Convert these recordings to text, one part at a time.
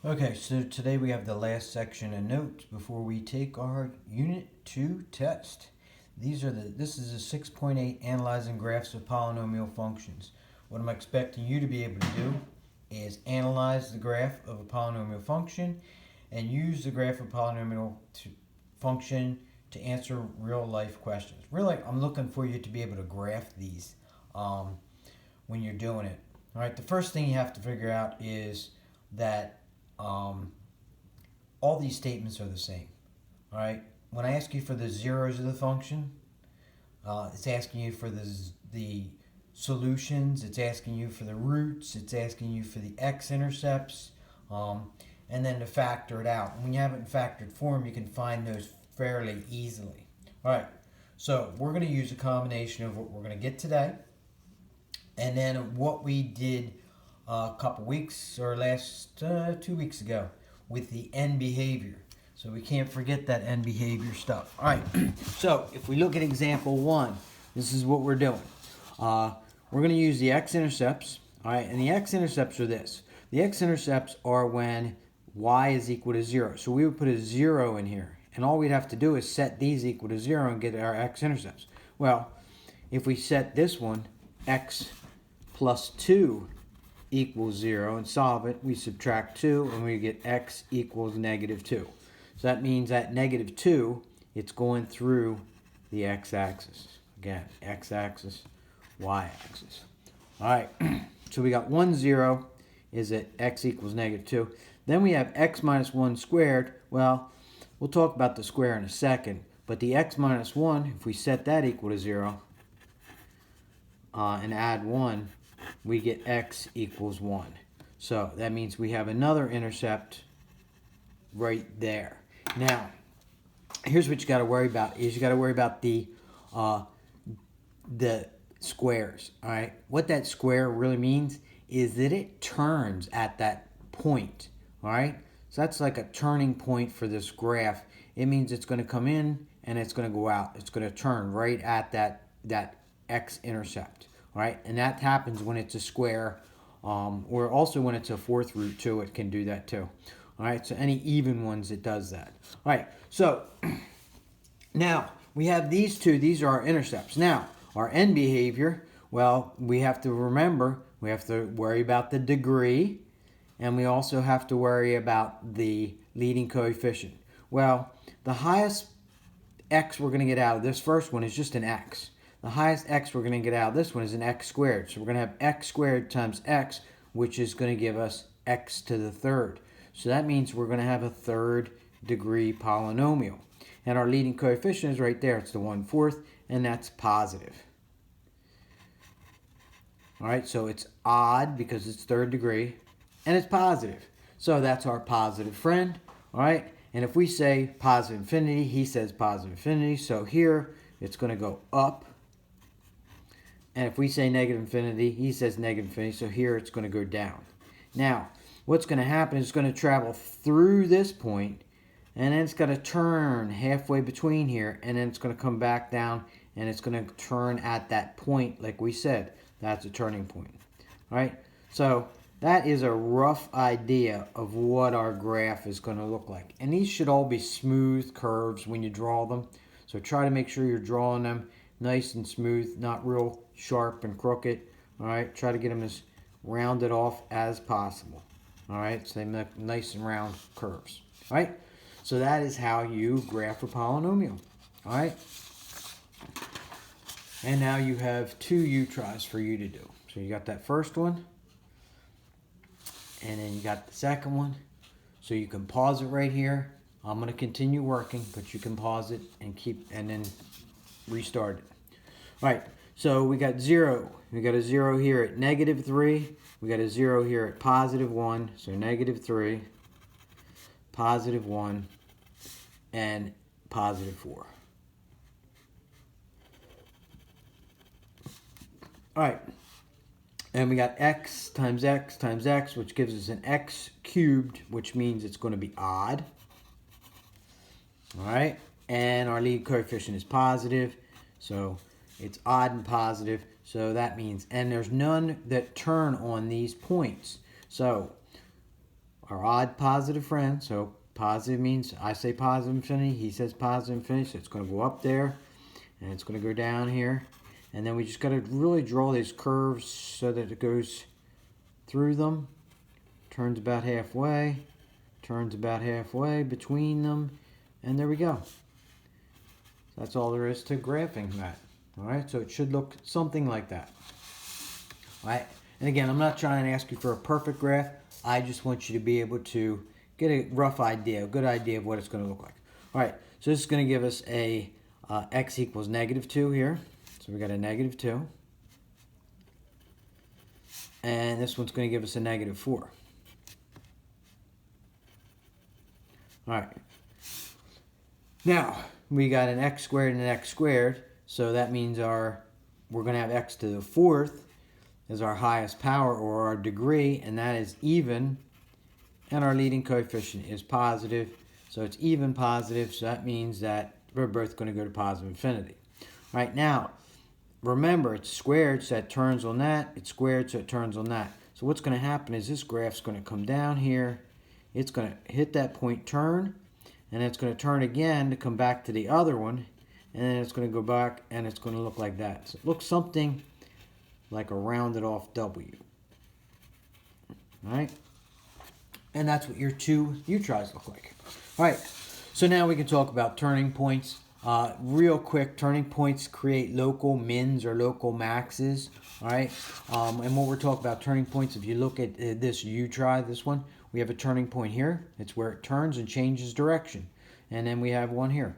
Okay, so today we have the last section of notes before we take our Unit 2 test. This is a 6.8 analyzing graphs of polynomial functions. What I'm expecting you to be able to do is analyze the graph of a polynomial function and use the graph of polynomial function to answer real life questions. Really, I'm looking for you to be able to graph these when you're doing it. All right, the first thing you have to figure out is that all these statements are the same. All right. When I ask you for the zeros of the function, it's asking you for the solutions. It's asking you for the roots. It's asking you for the x-intercepts, and then to factor it out. When you have it in factored form, you can find those fairly easily. All right. So we're going to use a combination of what we're going to get today, and then what we did a couple weeks or last 2 weeks ago with the end behavior. So we can't forget that end behavior stuff. All right, so if we look at example 1, this is what we're doing. We're going to use the x-intercepts. All right, and the x-intercepts are this. The x-intercepts are when y is equal to 0. So we would put a 0 in here. And all we'd have to do is set these equal to 0 and get our x-intercepts. Well, if we set this one, x plus 2 equals 0 and solve it, we subtract 2 and we get x equals negative 2. So that means that negative 2, it's going through the x-axis. Again, x-axis, y-axis. All right, so we got 1, 0 is that x equals negative 2. Then we have x minus 1 squared. Well, we'll talk about the square in a second, but the x minus 1, if we set that equal to 0 and add 1, we get x equals 1. So that means we have another intercept right there. Now, here's what you got to worry about is you got to worry about the squares. All right, what that square really means is that it turns at that point. All right, so that's like a turning point for this graph. It means it's going to come in and it's going to go out. It's going to turn right at that x-intercept. All right, and that happens when it's a square, or also when it's a fourth root too. It can do that too. All right, so any even ones, it does that. All right, so now we have these two. These are our intercepts. Now, our end behavior, well, we have to remember, we have to worry about the degree, and we also have to worry about the leading coefficient. Well, the highest x we're going to get out of this first one is just an x. The highest x we're going to get out of this one is an x squared. So we're going to have x squared times x, which is going to give us x to the third. So that means we're going to have a third degree polynomial. And our leading coefficient is right there. It's the 1/4, and that's positive. All right, so it's odd because it's third degree, and it's positive. So that's our positive friend. All right, and if we say positive infinity, he says positive infinity. So here it's going to go up. And if we say negative infinity, he says negative infinity. So here it's going to go down. Now, what's going to happen is it's going to travel through this point, and then it's going to turn halfway between here, and then it's going to come back down, and it's going to turn at that point, like we said. That's a turning point. All right? So that is a rough idea of what our graph is going to look like. And these should all be smooth curves when you draw them. So try to make sure you're drawing them nice and smooth, not real sharp and crooked. All right, try to get them as rounded off as possible. All right, so they make nice and round curves. All right, so that is how you graph a polynomial. All right, and now you have 2 U-tries for you to do. So you got that first one, and then you got the second one. So you can pause it right here. I'm going to continue working, but you can pause it and then restart it. All right, so we got 0. We got a 0 here at negative 3. We got a 0 here at positive 1. So negative 3, positive 1, and positive 4. All right, and we got x times x times x, which gives us an x cubed, which means it's going to be odd. All right, and our leading coefficient is positive, so it's odd and positive. So that means, and there's none that turn on these points. So our odd positive friend. So positive means I say positive infinity, he says positive infinity, so it's going to go up there, and it's going to go down here. And then we just got to really draw these curves so that it goes through them, turns about halfway, between them, and there we go. That's all there is to graphing that. All right, so it should look something like that. All right, and again, I'm not trying to ask you for a perfect graph. I just want you to be able to get a rough idea, a good idea of what it's going to look like. All right, so this is going to give us a x equals -2 here. So we got a -2. And this one's going to give us a -4. All right. Now, we got an x squared and an x squared. So that means we're going to have x to the 4th as our highest power, or our degree, and that is even. And our leading coefficient is positive. So it's even positive. So that means that we're both going to go to positive infinity. All right, now, remember, it's squared, so it turns on that. It's squared, so it turns on that. So what's going to happen is this graph's going to come down here. It's going to hit that point, turn, and it's going to turn again to come back to the other one. And then it's going to go back, and it's going to look like that. So it looks something like a rounded off W. All right? And that's what your two U-tries look like. All right, so now we can talk about turning points. Real quick, turning points create local mins or local maxes. All right, and what we're talking about turning points, if you look at this U-try, this one, we have a turning point here. It's where it turns and changes direction. And then we have one here.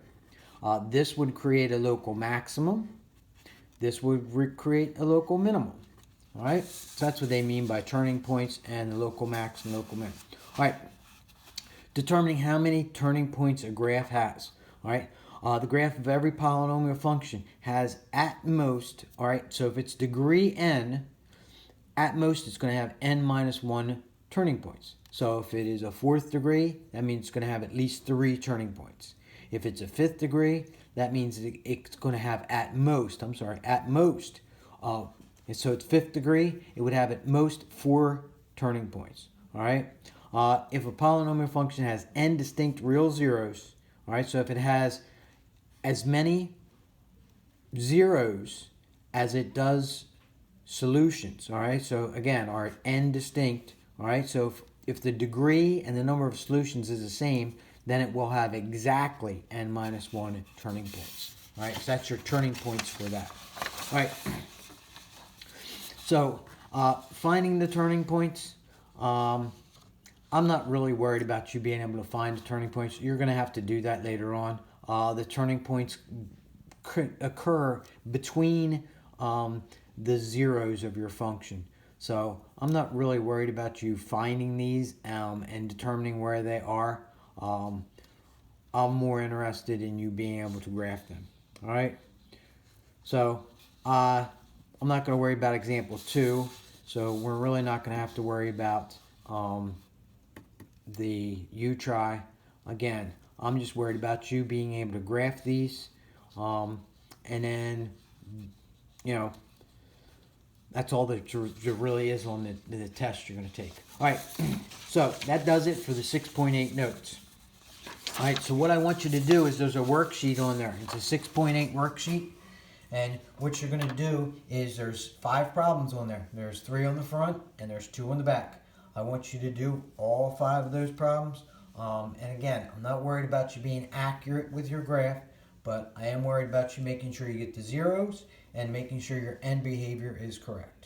This would create a local maximum. This would create a local minimum. All right, so that's what they mean by turning points and the local max and local min. All right, determining how many turning points a graph has. All right, the graph of every polynomial function has at most, all right, so if it's degree n, at most it's going to have n minus 1 turning points. So if it is a 4th degree, that means it's going to have at least 3 turning points. If it's a 5th degree, that means it's going to have at most, so it's 5th degree, it would have at most 4 turning points. All right. If a polynomial function has n distinct real zeros, all right, so if it has as many zeros as it does solutions, all right, so again, are n distinct, all right, so if the degree and the number of solutions is the same, then it will have exactly n minus 1 turning points. All right, so that's your turning points for that. All right, so finding the turning points, I'm not really worried about you being able to find the turning points. You're going to have to do that later on. The turning points could occur between the zeros of your function. So I'm not really worried about you finding these and determining where they are. I'm more interested in you being able to graph them. All right. So I'm not going to worry about example 2. So we're really not going to have to worry about the U-try. Again, I'm just worried about you being able to graph these. And then, you know, that's all that there really is on the test you're going to take. All right, so that does it for the 6.8 notes. All right, so what I want you to do is there's a worksheet on there. It's a 6.8 worksheet. And what you're going to do is there's 5 problems on there. There's 3 on the front and there's 2 on the back. I want you to do all 5 of those problems. And again, I'm not worried about you being accurate with your graph, but I am worried about you making sure you get the zeros and making sure your end behavior is correct.